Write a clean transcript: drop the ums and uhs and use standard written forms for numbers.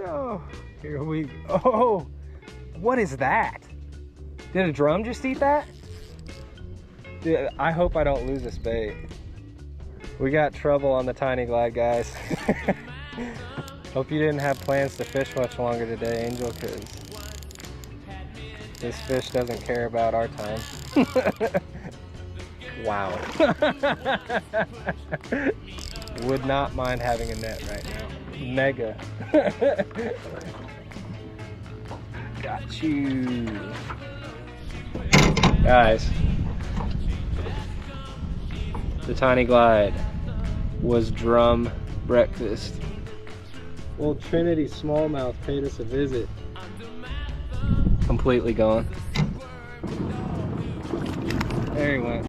no. Here we go. Oh, what is that? Did a drum just eat that? Dude, I hope I don't lose this bait. We got trouble on the Tiny Glide, guys. Hope you didn't have plans to fish much longer today, Angel, because this fish doesn't care about our time. Wow. Would not mind having a net right now. Mega. Got you. Guys, the Tiny Glide was drum breakfast. Old Trinity Smallmouth paid us a visit. Completely gone. There he went.